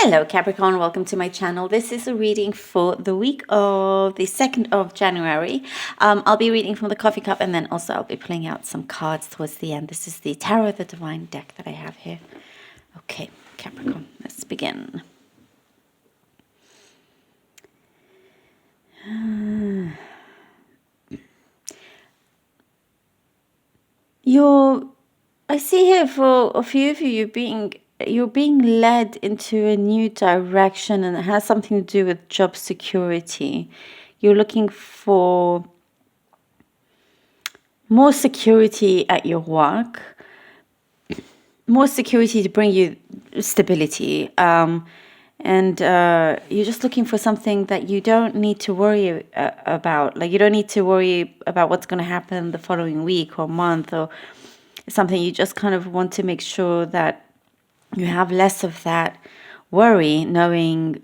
Hello Capricorn, welcome to my channel. This is a reading for the week of the 2nd of January. I'll be reading from the coffee cup, and then also I'll be pulling out some cards towards the end. This is the Tarot of the Divine deck that I have here. Okay, Capricorn, let's begin. I see here for a few of you, you're being led into a new direction, and it has something to do with job security. You're looking for more security at your work, more security to bring you stability, and you're just looking for something that you don't need to worry about. Like, you don't need to worry about what's going to happen the following week or month or something. You just kind of want to make sure that you have less of that worry, knowing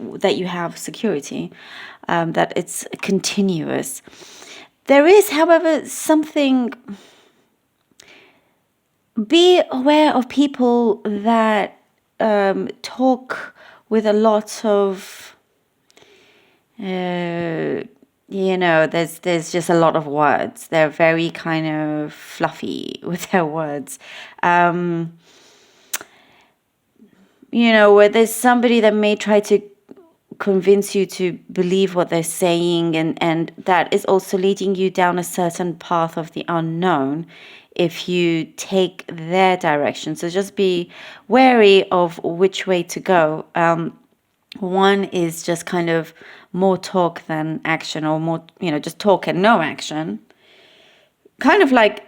that you have security, that it's continuous. There is, however, something. Be aware of people that talk with a lot of, there's just a lot of words. They're very kind of fluffy with their words. Where there's somebody that may try to convince you to believe what they're saying, and that is also leading you down a certain path of the unknown if you take their direction. So just be wary of which way to go. One is just kind of more talk than action, or more, just talk and no action. Kind of like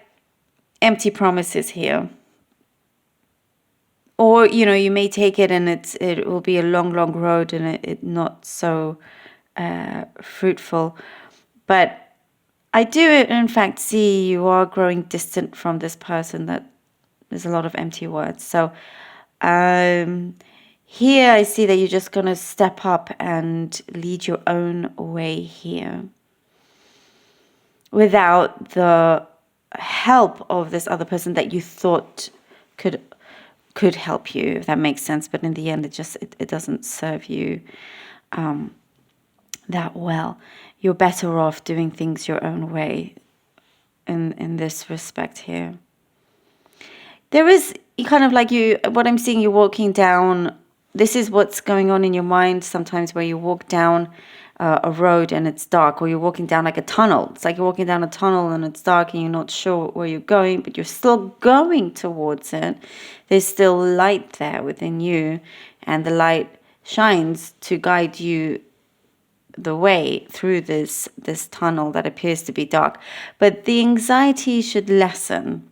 empty promises here. Or, you may take it and it will be a long, long road, and it not so fruitful. But I do, in fact, see you are growing distant from this person. That there's a lot of empty words. So here I see that you're just going to step up and lead your own way here, without the help of this other person that you thought could help you, if that makes sense. But in the end, it doesn't serve you that well. You're better off doing things your own way in this respect here. There is kind of like what I'm seeing, you're walking down. This is what's going on in your mind sometimes, where you walk down a road and it's dark, or you're walking down like a tunnel. It's like you're walking down a tunnel and it's dark and you're not sure where you're going, but you're still going towards it. There's still light there within you, and the light shines to guide you the way through this tunnel that appears to be dark. But the anxiety should lessen.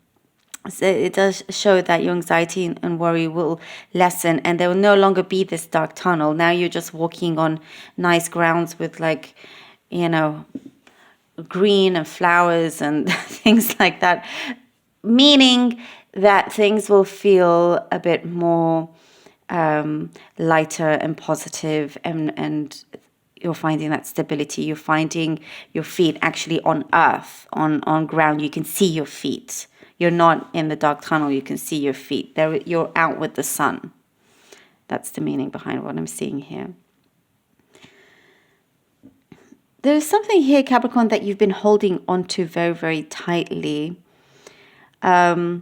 So it does show that your anxiety and worry will lessen, and there will no longer be this dark tunnel. Now you're just walking on nice grounds with, like, green and flowers and things like that, meaning that things will feel a bit more lighter and positive, and you're finding that stability. You're finding your feet actually on earth, on ground. You can see your feet. You're not in the dark tunnel. You can see your feet. You're out with the sun. That's the meaning behind what I'm seeing here. There's something here, Capricorn, that you've been holding onto very, very tightly. And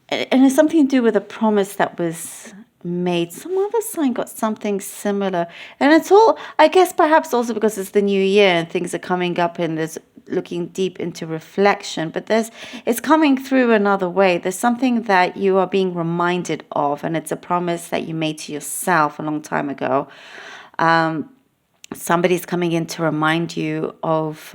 it's something to do with a promise that was made. Some other sign got something similar. And it's all, I guess, perhaps also because it's the new year and things are coming up, and there's looking deep into reflection, but it's coming through another way. There's something that you are being reminded of, and it's a promise that you made to yourself a long time ago. Somebody's coming in to remind you of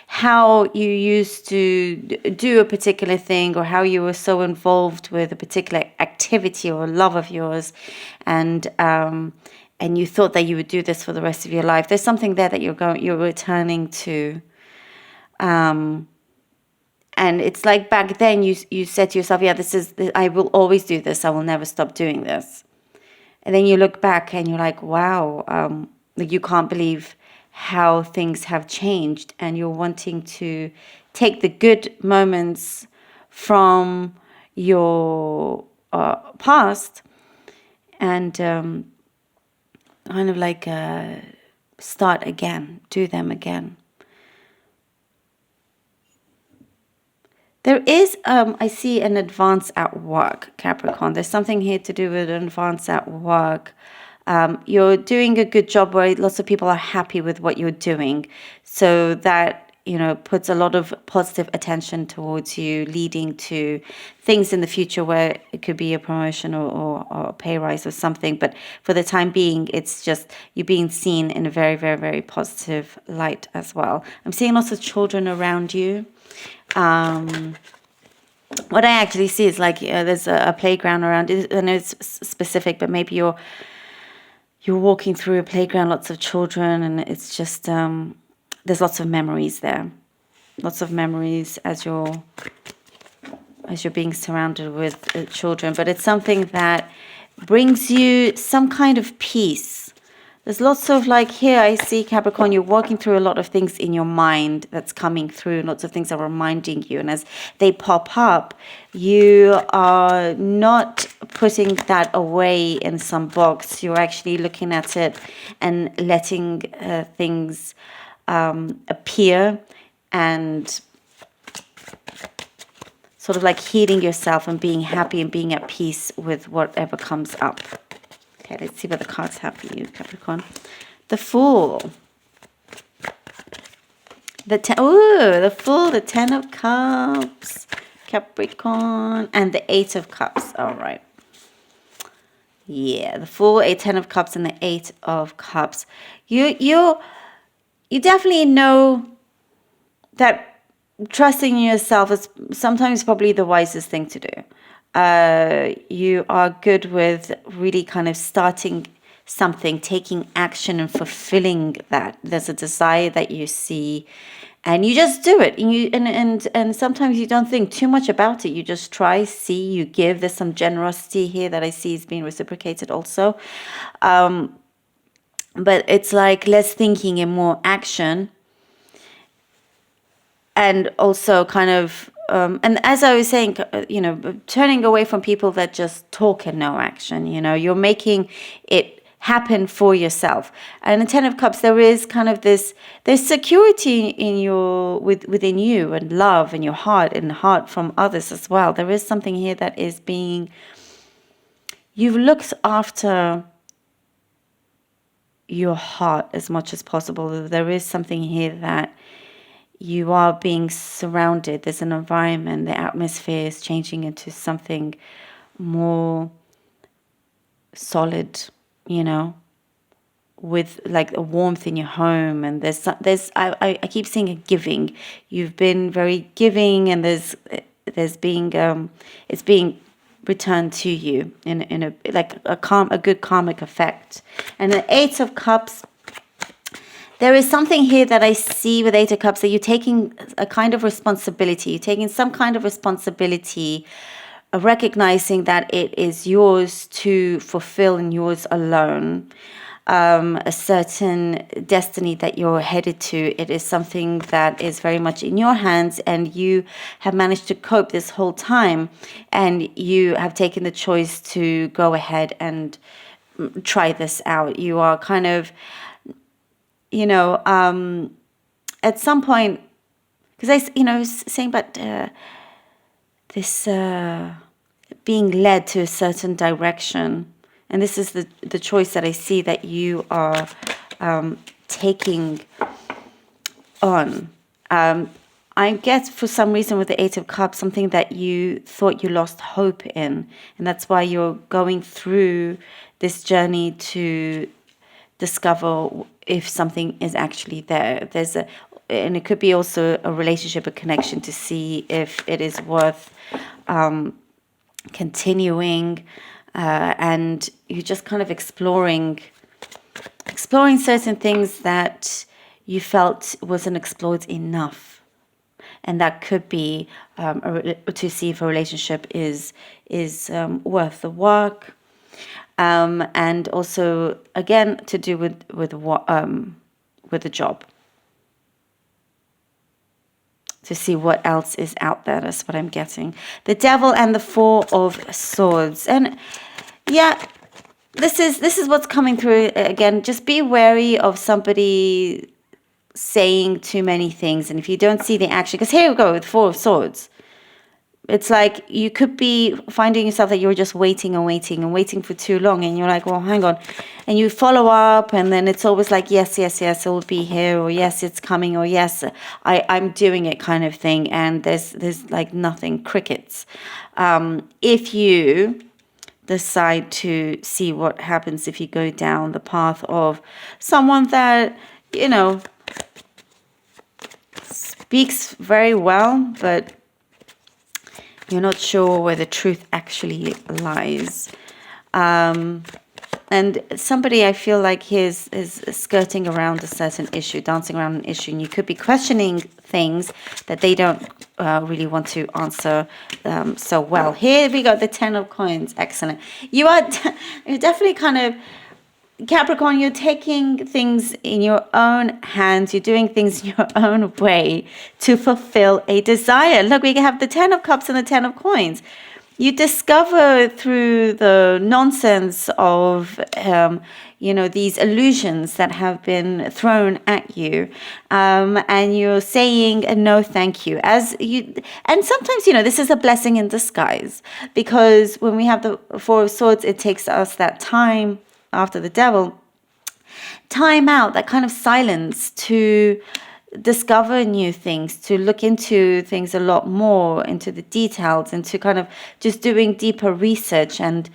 how you used to do a particular thing, or how you were so involved with a particular activity or love of yours, and you thought that you would do this for the rest of your life. There's something there that you're returning to. And it's like back then you said to yourself, yeah, I will always do this. I will never stop doing this. And then you look back and you're like, wow, you can't believe how things have changed. And you're wanting to take the good moments from your past and kind of like start again, do them again. There is, I see an advance at work, Capricorn. There's something here to do with an advance at work. You're doing a good job where lots of people are happy with what you're doing. So that, puts a lot of positive attention towards you, leading to things in the future where it could be a promotion or a pay rise or something. But for the time being, it's just you being seen in a very, very, very positive light as well. I'm seeing lots of children around you. What I actually see is like there's a playground around. I know it's specific, but maybe you're walking through a playground, lots of children, and it's just there's lots of memories there, lots of memories as you're being surrounded with children. But it's something that brings you some kind of peace. There's lots of like here I see Capricorn, you're walking through a lot of things in your mind that's coming through, and lots of things are reminding you. And as they pop up, you are not putting that away in some box. You're actually looking at it and letting things appear and sort of like healing yourself and being happy and being at peace with whatever comes up. Okay, let's see what the cards have for you, Capricorn. The Fool. The Fool, the 10 of Cups, Capricorn, and the 8 of Cups. All right. Yeah, the Fool, 10 of Cups, and the 8 of Cups. You definitely know that trusting in yourself is sometimes probably the wisest thing to do. You are good with really kind of starting something, taking action and fulfilling that. There's a desire that you see and you just do it. And sometimes you don't think too much about it. You just try, see, you give. There's some generosity here that I see is being reciprocated also. But it's like less thinking and more action. And also kind of, and as I was saying, turning away from people that just talk and no action, you're making it happen for yourself. And the 10 of Cups, there is kind of there's security in within you, and love in your heart and heart from others as well. There is something here that is you've looked after your heart as much as possible. There is something here that you are being surrounded. There's an environment. The atmosphere is changing into something more solid, with like a warmth in your home. And I keep seeing a giving. You've been very giving, and there's being it's being returned to you in a like a good karmic effect. And the 8 of Cups. There is something here that I see with 8 of Cups, that you're taking a kind of responsibility. You're taking some kind of responsibility, recognizing that it is yours to fulfill and yours alone. A certain destiny that you're headed to. It is something that is very much in your hands, and you have managed to cope this whole time, and you have taken the choice to go ahead and try this out. You are kind of, at some point, because I was saying about this being led to a certain direction, and this is the choice that I see that you are taking on. I guess for some reason with the 8 of Cups, something that you thought you lost hope in, and that's why you're going through this journey to discover if something is actually there. And it could be also a relationship, a connection, to see if it is worth continuing, and you're just kind of exploring certain things that you felt wasn't explored enough. And that could be to see if a relationship is worth the work. And also, again, to do with the job, to see what else is out there. That's what I'm getting. The Devil and the 4 of Swords, and yeah, this is what's coming through again. Just be wary of somebody saying too many things, and if you don't see the action, because here we go with Four of Swords. It's like you could be finding yourself that you're just waiting and waiting and waiting for too long, and you're like, well, hang on, and you follow up, and then it's always like, yes, it will be here, or yes, it's coming, or yes, I'm doing it, kind of thing, and there's like nothing, crickets. If you decide to see what happens if you go down the path of someone that, speaks very well, but you're not sure where the truth actually lies. And somebody, I feel like, is skirting around a certain issue, dancing around an issue, and you could be questioning things that they don't really want to answer so well. Here we got the Ten of Coins. Excellent. You're definitely kind of, Capricorn, you're taking things in your own hands. You're doing things in your own way to fulfill a desire. Look, we have the Ten of Cups and the Ten of Coins. You discover through the nonsense of, these illusions that have been thrown at you, and you're saying no, thank you. And sometimes, this is a blessing in disguise, because when we have the Four of Swords, it takes us that time after the Devil, time out, that kind of silence to discover new things, to look into things a lot more, into the details, and to kind of just doing deeper research, and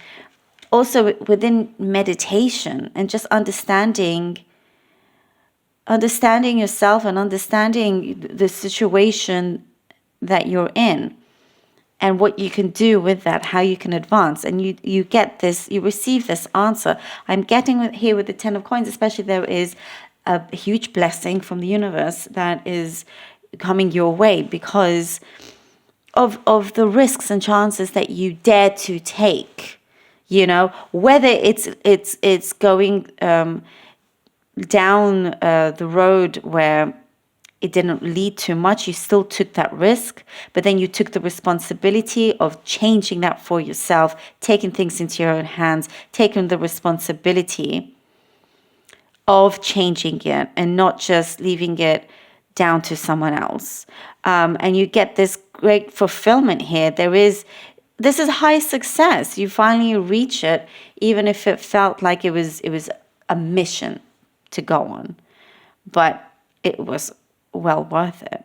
also within meditation, and just understanding yourself and understanding the situation that you're in, and what you can do with that, how you can advance. And you get this, you receive this answer. I'm getting here with the Ten of Coins, especially, there is a huge blessing from the universe that is coming your way because of the risks and chances that you dare to take. Whether it's going down the road where it didn't lead to much, you still took that risk, but then you took the responsibility of changing that for yourself, taking things into your own hands, taking the responsibility of changing it and not just leaving it down to someone else. And you get this great fulfillment here. This is high success. You finally reach it, even if it felt like it was a mission to go on, but it was well worth it.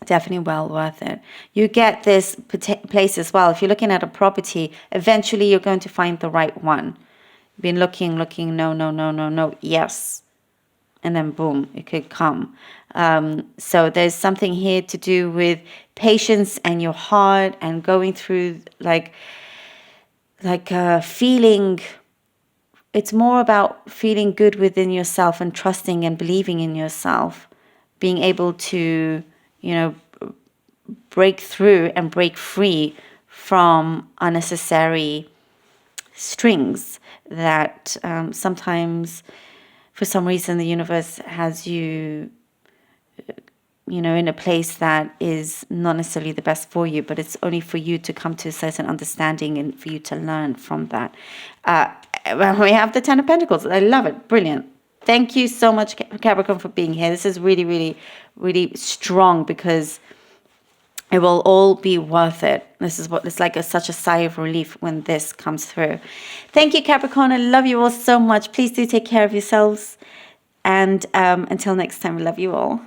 Definitely well worth it. You get this place as well. If you're looking at a property, eventually you're going to find the right one. You've been looking, no, yes. And then boom, it could come. So there's something here to do with patience and your heart, and going through like feeling. It's more about feeling good within yourself and trusting and believing in yourself, being able to, break through and break free from unnecessary strings that sometimes, for some reason, the universe has you, in a place that is not necessarily the best for you, but it's only for you to come to a certain understanding and for you to learn from that. We have the Ten of Pentacles. I love it. Brilliant. Thank you so much, Capricorn, for being here. This is really, really, really strong, because it will all be worth it. This is what it's like, such a sigh of relief when this comes through. Thank you, Capricorn. I love you all so much. Please do take care of yourselves. And until next time, I love you all.